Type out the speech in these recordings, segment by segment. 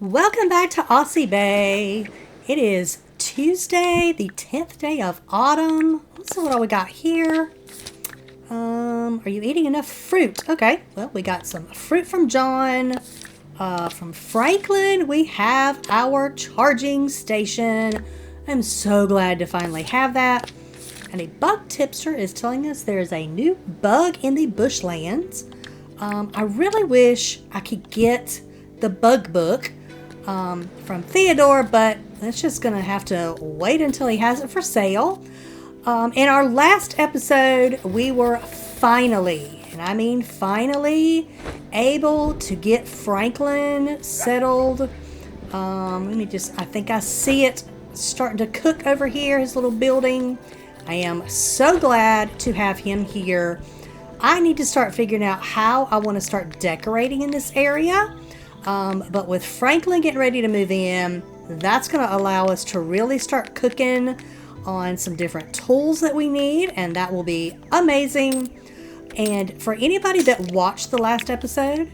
Welcome back to Aussie Bay. It is Tuesday, the 10th day of autumn. Let's see what all we got here. Are you eating enough fruit? Okay, well, we got some fruit from John. From Franklin, we have our charging station. I'm so glad to finally have that. And a bug tipster is telling us there is a new bug in the bushlands. I really wish I could get the bug book from Theodore, but that's just gonna have to wait until he has it for sale. In our last episode, we were finally, and I mean finally, able to get Franklin settled. I think I see it starting to cook over here, his little building. I am so glad to have him here. I need to start figuring out how I want to start decorating in this area. But with Franklin getting ready to move in, that's going to allow us to really start cooking on some different tools that we need, and that will be amazing. And for anybody that watched the last episode,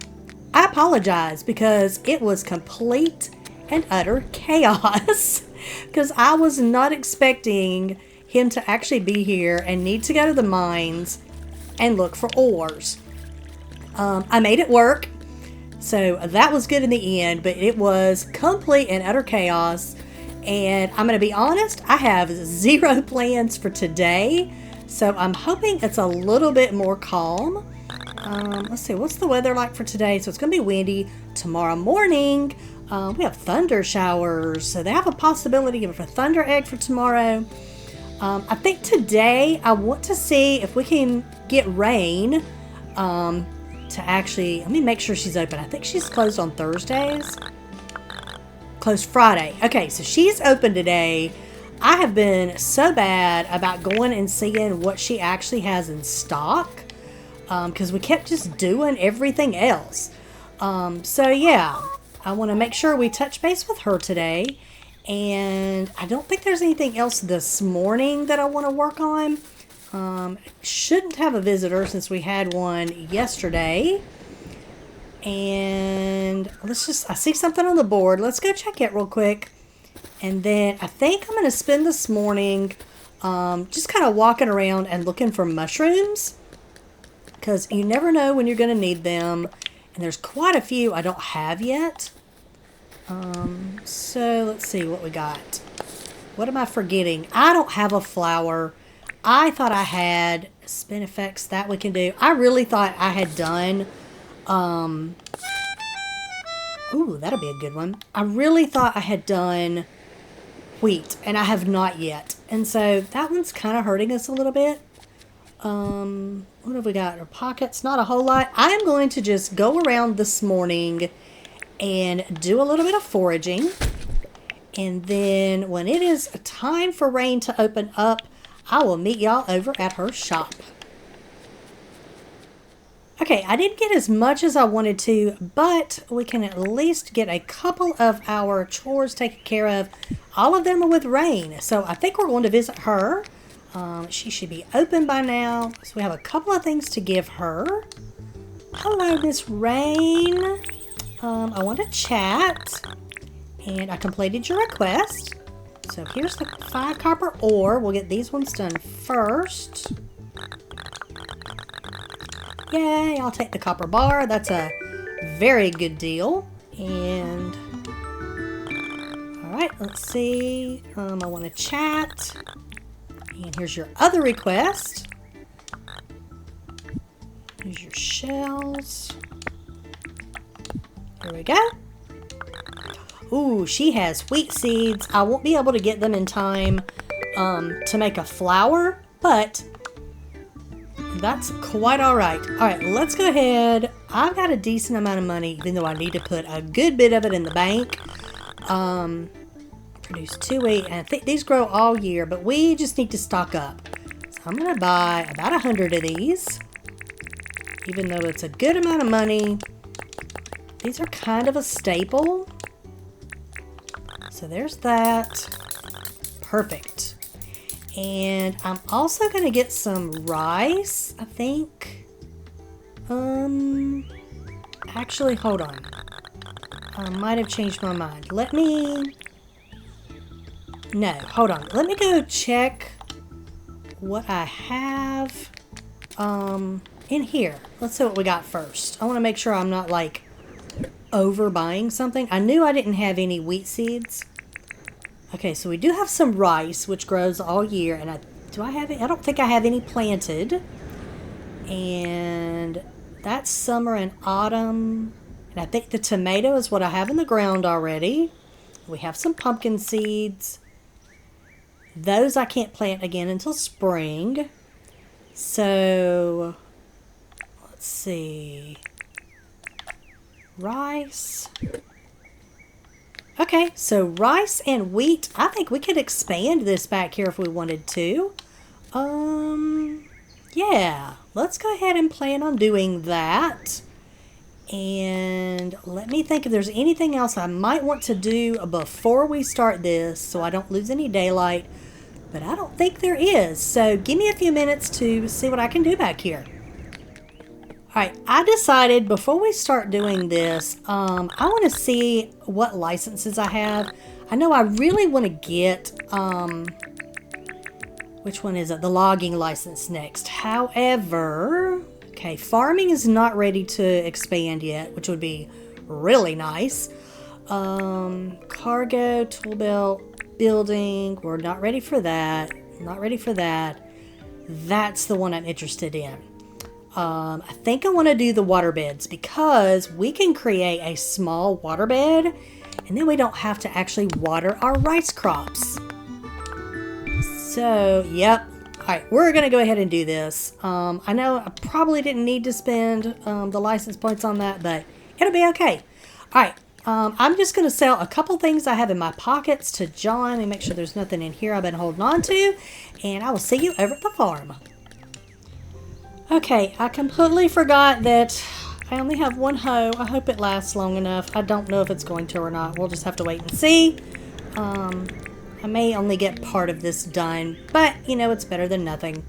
I apologize because it was complete and utter chaos because I was not expecting him to actually be here and need to go to the mines and look for ores. I made it work. So that was good in the end, but it was complete and utter chaos. And I'm going to be honest, I have zero plans for today. So I'm hoping it's a little bit more calm. Let's see, what's the weather like for today? So it's going to be windy. Tomorrow morning, we have thunder showers. So they have a possibility of a thunder egg for tomorrow. I think today I want to see if we can get rain. To actually, let me make sure she's open. I think she's closed on Thursdays. Closed Friday. Okay, so she's open today. I have been so bad about going and seeing what she actually has in stock. Because we kept just doing everything else. So yeah, I want to make sure we touch base with her today. And I don't think there's anything else this morning that I want to work on. Shouldn't have a visitor since we had one yesterday. And I see something on the board. Let's go check it real quick. And then I think I'm going to spend this morning just kind of walking around and looking for mushrooms. Because you never know when you're going to need them. And there's quite a few I don't have yet. So let's see what we got. What am I forgetting? I don't have a flower. I thought I had spin effects that we can do. I really thought I had done, ooh, that'll be a good one. I really thought I had done wheat, and I have not yet. And so that one's kind of hurting us a little bit. What have we got in our pockets? Not a whole lot. I am going to just go around this morning and do a little bit of foraging. And then when it is time for rain to open up, I will meet y'all over at her shop. Okay, I didn't get as much as I wanted to, but we can at least get a couple of our chores taken care of. All of them are with Rain, so I think we're going to visit her. She should be open by now, so we have a couple of things to give her. Hello, Miss Rain. I want to chat, and I completed your request. So here's the 5 copper ore. We'll get these ones done first. Yay, I'll take the copper bar. That's a very good deal. And alright, let's see. I want to chat. And here's your other request. Here's your shells. Here we go. Ooh, she has wheat seeds. I won't be able to get them in time to make a flour, but that's quite all right. All right, let's go ahead. I've got a decent amount of money, even though I need to put a good bit of it in the bank. Produce 2 wheat, and I think these grow all year, but we just need to stock up. So I'm going to buy about 100 of these, even though it's a good amount of money. These are kind of a staple. So there's that. Perfect. And I'm also going to get some rice, I think. Actually, hold on. I might have changed my mind. Let me... No, hold on. Let me go check what I have in here. Let's see what we got first. I want to make sure I'm not like overbuying something. I knew I didn't have any wheat seeds. Okay, so we do have some rice, which grows all year, and do I have it? I don't think I have any planted. And that's summer and autumn. And I think the tomato is what I have in the ground already. We have some pumpkin seeds. Those I can't plant again until spring. So, let's see. Rice. Okay, so rice and wheat. I think we could expand this back here if we wanted to. Yeah, let's go ahead and plan on doing that. And let me think if there's anything else I might want to do before we start this so I don't lose any daylight. But I don't think there is. So give me a few minutes to see what I can do back here. Alright, I decided before we start doing this, I want to see what licenses I have. I know I really want to get, which one is it? The logging license next. However, okay, farming is not ready to expand yet, which would be really nice. Cargo, tool belt, building, we're not ready for that. Not ready for that. That's the one I'm interested in. I think I want to do the water beds because we can create a small water bed and then we don't have to actually water our rice crops. So, yep. Alright, we're going to go ahead and do this. I know I probably didn't need to spend the license points on that, but it'll be okay. Alright, I'm just going to sell a couple things I have in my pockets to John and make sure there's nothing in here I've been holding on to. And I will see you over at the farm. Okay, I completely forgot that I only have one hoe. I hope it lasts long enough. I don't know if it's going to or not. We'll just have to wait and see. I may only get part of this done, but, you know, it's better than nothing.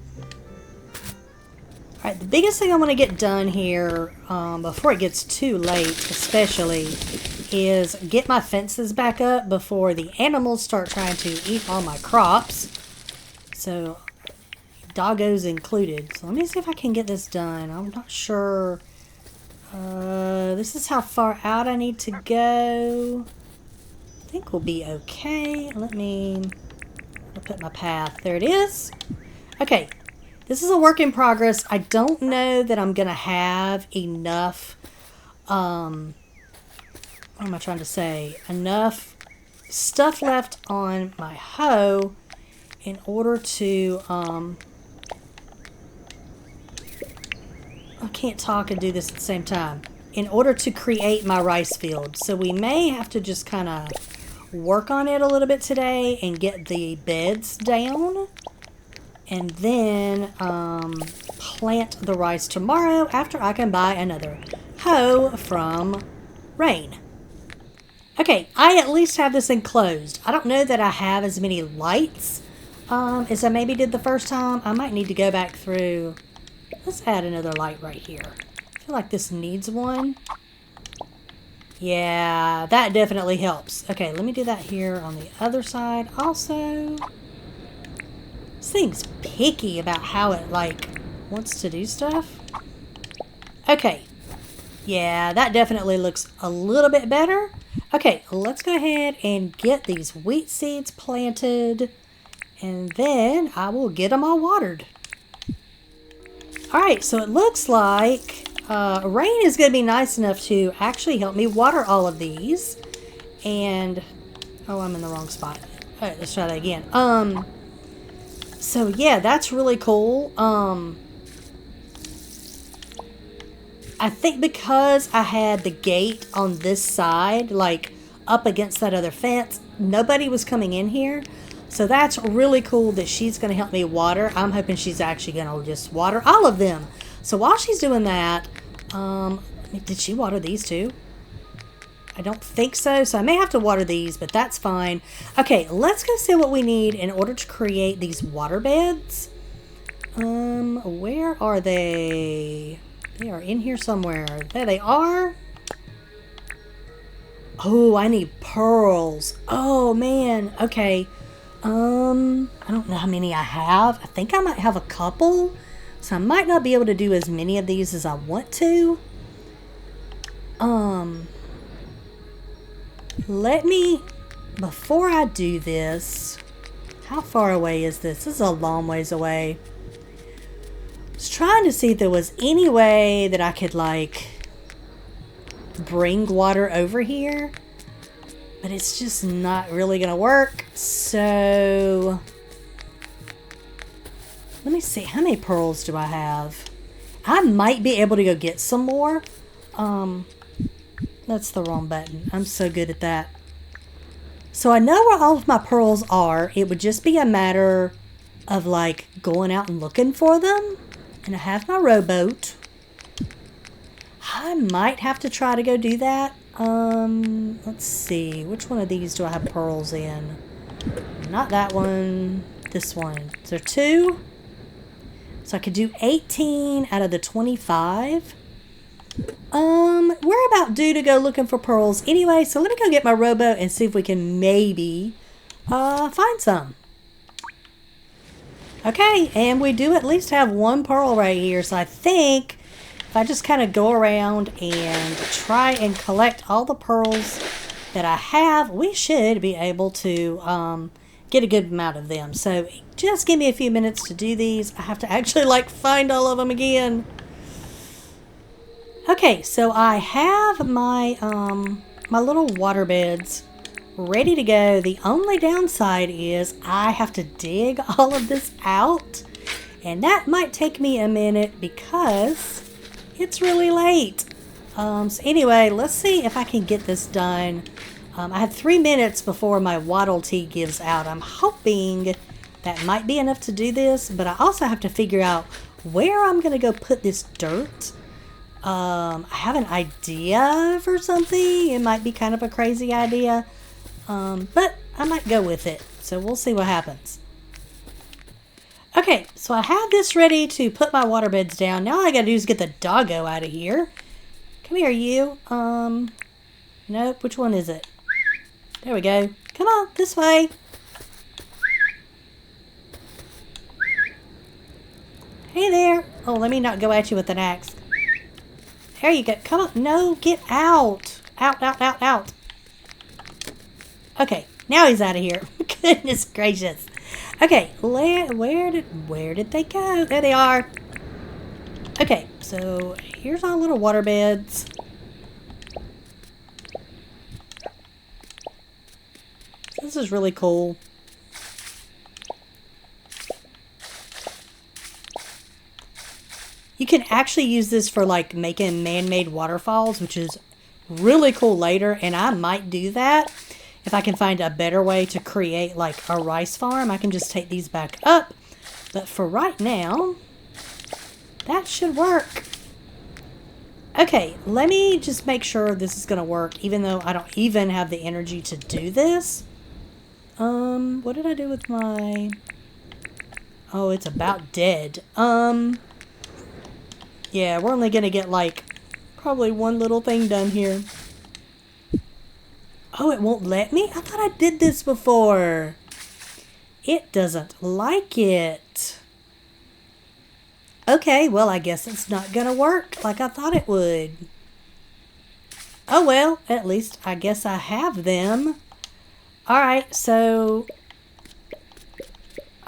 Alright, the biggest thing I want to get done here, before it gets too late, especially, is get my fences back up before the animals start trying to eat all my crops. So, doggos included. So let me see if I can get this done. I'm not sure. This is how far out I need to go. I think we'll be okay. I'll put my path. There it is. Okay. This is a work in progress. I don't know that I'm going to have enough, what am I trying to say? Enough stuff left on my hoe in order to, I can't talk and do this at the same time. In order to create my rice field. So we may have to just kind of work on it a little bit today and get the beds down. And then plant the rice tomorrow after I can buy another hoe from Rain. Okay, I at least have this enclosed. I don't know that I have as many lights as I maybe did the first time. I might need to go back through. Let's add another light right here. I feel like this needs one. Yeah, that definitely helps. Okay, let me do that here on the other side also. This thing's picky about how it, like, wants to do stuff. Okay. Yeah, that definitely looks a little bit better. Okay, let's go ahead and get these wheat seeds planted. And then I will get them all watered. Alright, so it looks like Rain is going to be nice enough to actually help me water all of these. And, oh, I'm in the wrong spot. Alright, let's try that again. So yeah, that's really cool. I think because I had the gate on this side, like up against that other fence, nobody was coming in here. So that's really cool that she's going to help me water. I'm hoping she's actually going to just water all of them. So while she's doing that, did she water these too? I don't think so. So I may have to water these, but that's fine. Okay, let's go see what we need in order to create these water beds. Where are they? They are in here somewhere. There they are. Oh, I need pearls. Oh, man. Okay. I don't know how many I have. I think I might have a couple. So I might not be able to do as many of these as I want to. Let me, before I do this, how far away is this? This is a long ways away. I was trying to see if there was any way that I could, like, bring water over here, but it's just not really gonna work. So let me see, how many pearls do I have? I might be able to go get some more. That's the wrong button. I'm so good at that. So I know where all of my pearls are. It would just be a matter of like going out and looking for them. And I have my rowboat. I might have to try to go do that. Let's see. Which one of these do I have pearls in? Not that one. This one. Is there 2? So I could do 18 out of the 25. We're about due to go looking for pearls anyway, so let me go get my rowboat and see if we can maybe find some. Okay, and we do at least have 1 pearl right here, so I think if I just kind of go around and try and collect all the pearls that I have, we should be able to get a good amount of them. So just give me a few minutes to do these. I have to actually like find all of them again. Okay, so I have my my little water beds ready to go. The only downside is I have to dig all of this out, and that might take me a minute because it's really late. So anyway, let's see if I can get this done. I have 3 minutes before my waddle tea gives out. I'm hoping that might be enough to do this, but I also have to figure out where I'm going to go put this dirt. I have an idea for something. It might be kind of a crazy idea, but I might go with it. So we'll see what happens. Okay, so I have this ready to put my water beds down. Now all I gotta do is get the doggo out of here. Come here, you. Nope, which one is it? There we go. Come on, this way. Hey there. Oh, let me not go at you with an axe. There you go. Come on. No, get out. Out, out, out, out. Okay, now he's out of here. Goodness gracious. Okay, where did they go? There they are. Okay, so here's our little water beds. This is really cool. You can actually use this for like making man-made waterfalls, which is really cool later, and I might do that. If I can find a better way to create like a rice farm, I can just take these back up. But for right now, that should work. Okay, let me just make sure this is going to work, even though I don't even have the energy to do this. What did I do with my... Oh, it's about dead. Yeah, we're only going to get like probably one little thing done here. Oh, it won't let me? I thought I did this before. It doesn't like it. Okay, well, I guess it's not going to work like I thought it would. Oh, well, at least I guess I have them. Alright, so...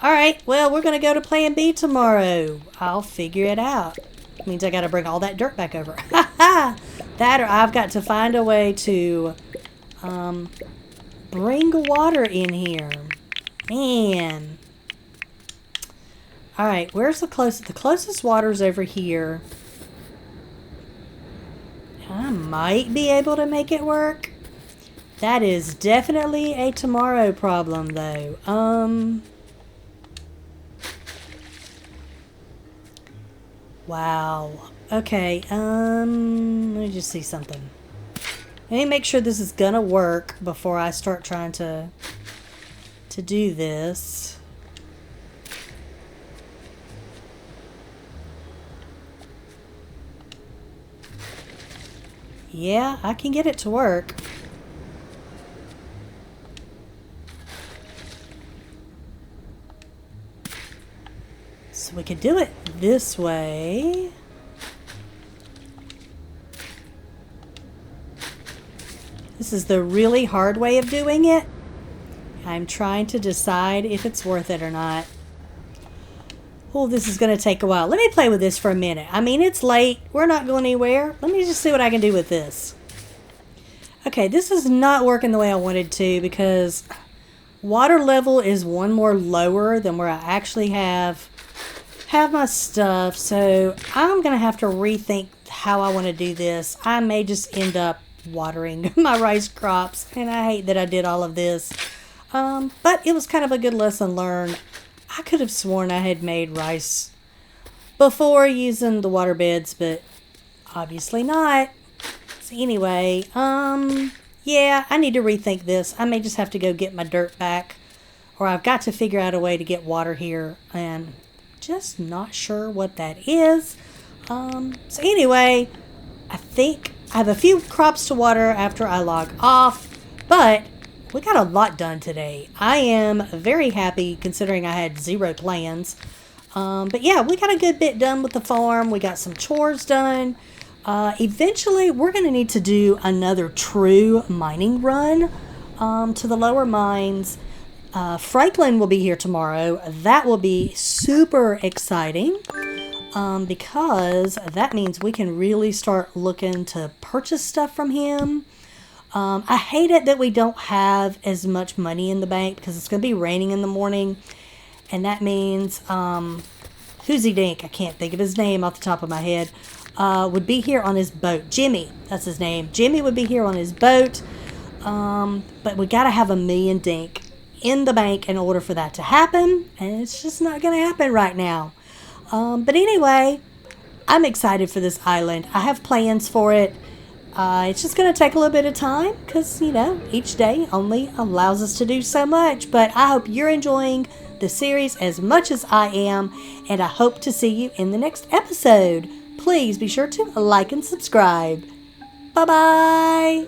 Alright, well, we're going to go to Plan B tomorrow. I'll figure it out. Means I got to bring all that dirt back over. Ha ha! That or I've got to find a way to bring water in here. Man. Alright, where's the closest? The closest water's over here. I might be able to make it work. That is definitely a tomorrow problem, though. Wow. Okay, let me just see something. Let me make sure this is gonna work before I start trying to do this. Yeah, I can get it to work. could do it this way. This is the really hard way of doing it. I'm trying to decide if it's worth it or not. Oh, this is going to take a while. Let me play with this for a minute. I mean, it's late. We're not going anywhere. Let me just see what I can do with this. Okay, this is not working the way I wanted to because water level is one more lower than where I actually have my stuff. So I'm going to have to rethink how I want to do this. I may just end up watering my rice crops, and I hate that I did all of this. But it was kind of a good lesson learned. I could have sworn I had made rice before using the water beds, but obviously not. So anyway, yeah, I need to rethink this. I may just have to go get my dirt back, or I've got to figure out a way to get water here, and just not sure what that is. So anyway, I think I have a few crops to water after I log off, but we got a lot done today. I am very happy considering I had 0 plans. But yeah, we got a good bit done with the farm. We got some chores done. Eventually, we're going to need to do another true mining run to the lower mines. Franklin will be here tomorrow. That will be super exciting because that means we can really start looking to purchase stuff from him. I hate it that we don't have as much money in the bank because it's going to be raining in the morning. And that means Hoosie Dink, I can't think of his name off the top of my head, would be here on his boat. Jimmy, that's his name. Jimmy would be here on his boat. But we got to have $1 million Dink in the bank in order for that to happen. And it's just not going to happen right now. But anyway, I'm excited for this island. I have plans for it. It's just going to take a little bit of time because, you know, each day only allows us to do so much. But I hope you're enjoying the series as much as I am, and I hope to see you in the next episode. Please be sure to like and subscribe. Bye-bye.